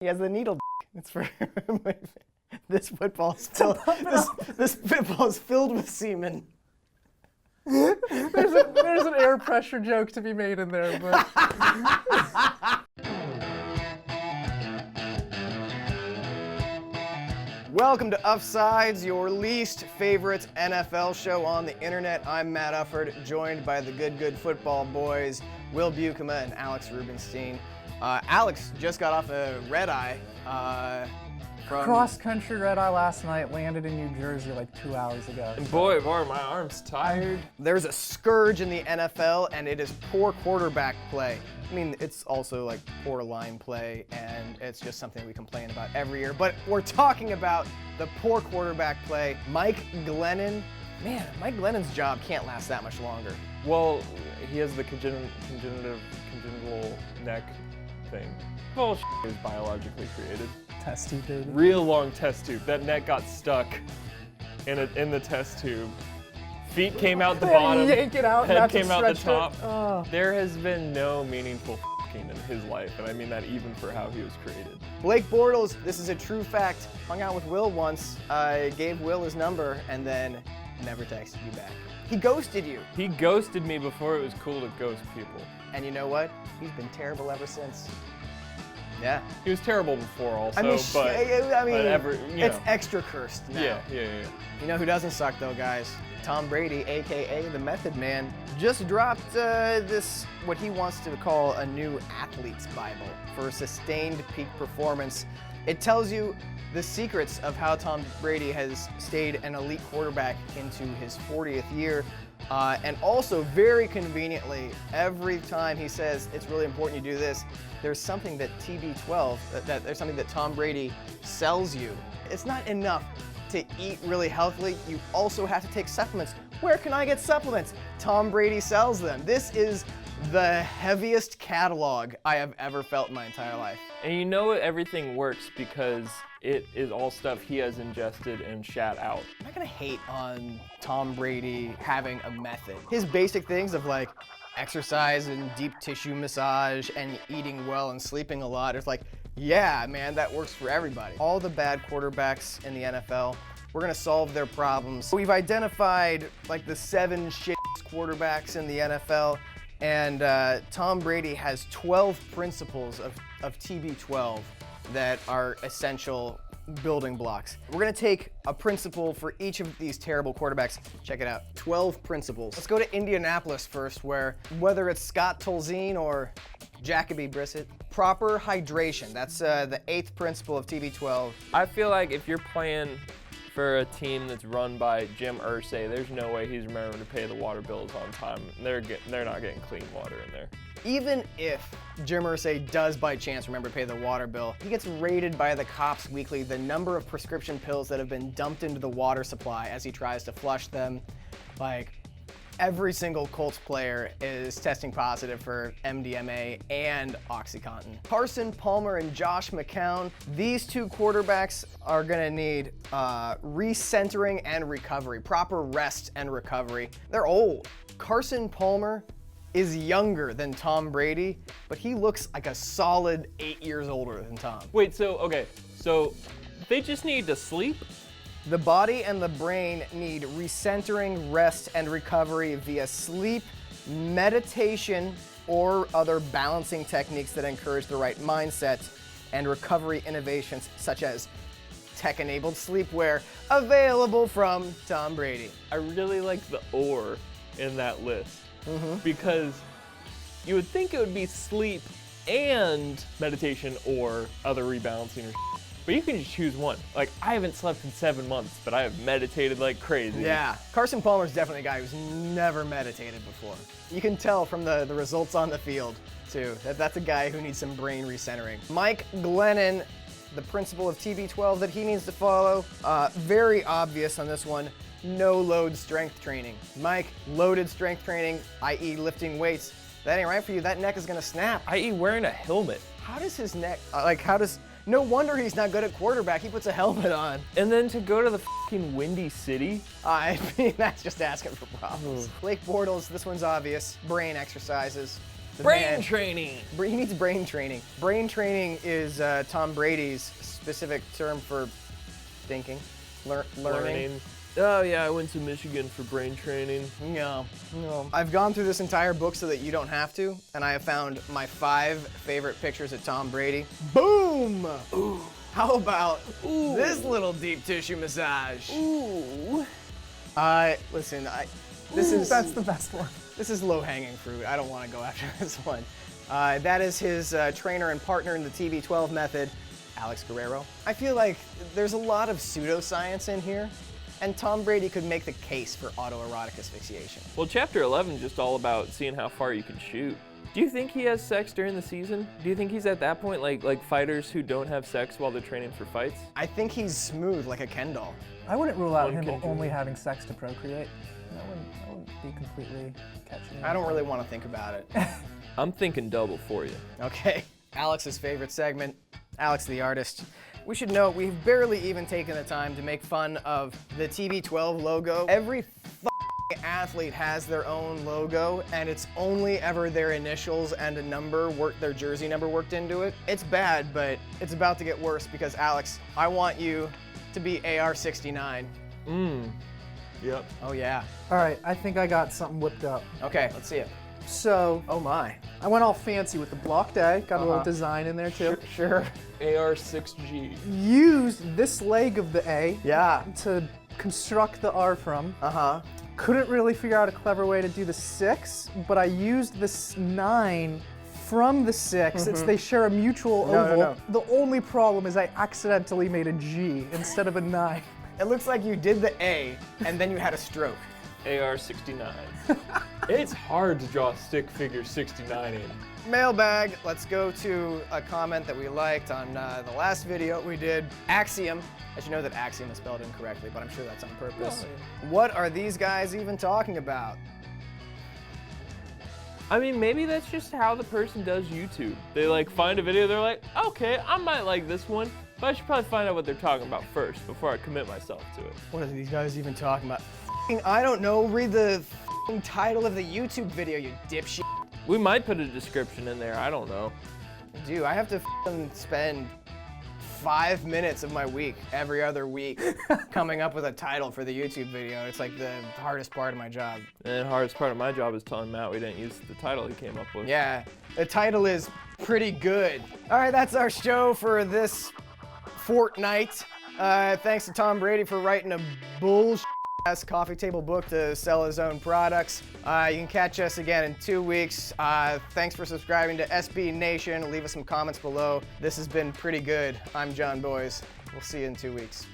He has the needle. It's for this football's filled. This football's filled with semen. There's an air pressure joke to be made in there, but Welcome to Uffsides, your least favorite NFL show on the internet. I'm Matt Ufford, joined by the good football boys, Will Bukema and Alex Rubenstein. Alex just got off a red eye from cross-country red-eye last night, landed in New Jersey like 2 hours ago. And boy, my arm's tired. There's a scourge in the NFL, and it is poor quarterback play. I mean, it's also like poor line play, and it's just something we complain about every year. But we're talking about the poor quarterback play. Mike Glennon, man, Mike Glennon's job can't last that much longer. Well, he has the congenital neck thing. Well, is biologically created. Test tube, baby. Real long test tube. That neck got stuck in the test tube. Feet came out the bottom. Yank it out. Head came out the stretch top. it. Oh. There has been no meaningful in his life, and I mean that even for how he was created. Blake Bortles, this is a true fact, hung out with Will once. I gave Will his number and then never texted you back. He ghosted you. He ghosted me before it was cool to ghost people. And you know what? He's been terrible ever since. Yeah. He was terrible before also, it's extra cursed now. Yeah. You know who doesn't suck though, guys? Tom Brady, aka the Method Man, just dropped this, what he wants to call a new athlete's Bible for sustained peak performance. It tells you the secrets of how Tom Brady has stayed an elite quarterback into his 40th year. And also, very conveniently, every time he says it's really important you do this, there's something that TB12, there's something that Tom Brady sells you. It's not enough to eat really healthily, you also have to take supplements. Where can I get supplements? Tom Brady sells them. This is the heaviest catalog I have ever felt in my entire life. And you know everything works because it is all stuff he has ingested and shat out. I'm not gonna hate on Tom Brady having a method. His basic things of like exercise and deep tissue massage and eating well and sleeping a lot, it's like, yeah, man, that works for everybody. All the bad quarterbacks in the NFL, we're gonna solve their problems. We've identified like the 7 shit quarterbacks in the NFL, and Tom Brady has 12 principles of TB12 that are essential building blocks. We're gonna take a principle for each of these terrible quarterbacks. Check it out, 12 principles. Let's go to Indianapolis first, where whether it's Scott Tolzien or Jacoby Brissett, proper hydration. That's the 8th principle of TB12. I feel like if you're playing for a team that's run by Jim Irsay, there's no way he's remembering to pay the water bills on time. They're not getting clean water in there. Even if Jim Irsay does by chance remember to pay the water bill, he gets rated by the cops weekly the number of prescription pills that have been dumped into the water supply as he tries to flush them. Like, every single Colts player is testing positive for MDMA and OxyContin. Carson Palmer and Josh McCown, these two quarterbacks are gonna need recentering and recovery, proper rest and recovery. They're old. Carson Palmer is younger than Tom Brady, but he looks like a solid 8 years older than Tom. Wait, so they just need to sleep? The body and the brain need recentering, rest, and recovery via sleep, meditation, or other balancing techniques that encourage the right mindset, and recovery innovations such as tech-enabled sleepwear, available from Tom Brady. I really like the "or" in that list because you would think it would be sleep and meditation or other rebalancing or but you can just choose one. Like, I haven't slept in 7 months, but I have meditated like crazy. Yeah, Carson Palmer's definitely a guy who's never meditated before. You can tell from the results on the field, too, that's a guy who needs some brain recentering. Mike Glennon, the principle of TB12 that he needs to follow, very obvious on this one, no load strength training. Mike, loaded strength training, i.e. lifting weights, that ain't right for you, that neck is gonna snap. I.e. wearing a helmet. How does his neck, no wonder he's not good at quarterback. He puts a helmet on. And then to go to the fucking Windy City? I mean, that's just asking for problems. Blake Bortles, this one's obvious. Brain exercises. Brain training. He needs brain training. Brain training is Tom Brady's specific term for thinking, learning. Oh yeah, I went to Michigan for brain training. No. I've gone through this entire book so that you don't have to, and I have found my 5 favorite pictures of Tom Brady. Boom! Ooh. How about this little deep tissue massage? Ooh. Listen, That's the best one. This is low-hanging fruit. I don't want to go after this one. That is his trainer and partner in the TB12 Method, Alex Guerrero. I feel like there's a lot of pseudoscience in here, and Tom Brady could make the case for autoerotic asphyxiation. Well, chapter 11 is just all about seeing how far you can shoot. Do you think he has sex during the season? Do you think he's at that point like fighters who don't have sex while they're training for fights? I think he's smooth like a Ken doll. I wouldn't rule out One him can do only it. having sex to procreate. That wouldn't be completely catching. I don't really want to think about it. I'm thinking double for you. Okay, Alex's favorite segment, Alex the Artist. We should note we've barely even taken the time to make fun of the TB12 logo. Every athlete has their own logo, and it's only ever their initials and a number, their jersey number worked into it. It's bad, but it's about to get worse because, Alex, I want you to be AR69. Yep. Oh, yeah. All right, I think I got something whipped up. Okay, let's see it. So, Oh, my. I went all fancy with the blocked A, got a little design in there too. Sure. AR6G. Used this leg of the A Yeah. to construct the R from. Uh-huh. Couldn't really figure out a clever way to do the 6, but I used this 9 from the 6. They share a mutual oval. no. The only problem is I accidentally made a G instead of a 9. It looks like you did the A, and then you had a stroke. AR69. It's hard to draw stick figure 69 in. Mailbag, let's go to a comment that we liked on the last video we did. Axiom, as you know that Axiom is spelled incorrectly, but I'm sure that's on purpose. What are these guys even talking about? I mean, maybe that's just how the person does YouTube. They like find a video, they're like, okay, I might like this one, but I should probably find out what they're talking about first before I commit myself to it. What are these guys even talking about? I don't know, read the title of the YouTube video, you dipshit. We might put a description in there, I don't know. Dude, I have to spend 5 minutes of my week, every other week, coming up with a title for the YouTube video. It's like the hardest part of my job. And the hardest part of my job is telling Matt we didn't use the title he came up with. Yeah, the title is pretty good. All right, that's our show for this fortnight. Thanks to Tom Brady for writing a bullshit-ass coffee table book to sell his own products. You can catch us again in 2 weeks. Thanks for subscribing to SB Nation. Leave us some comments below. This has been pretty good. I'm John Boys. We'll see you in 2 weeks.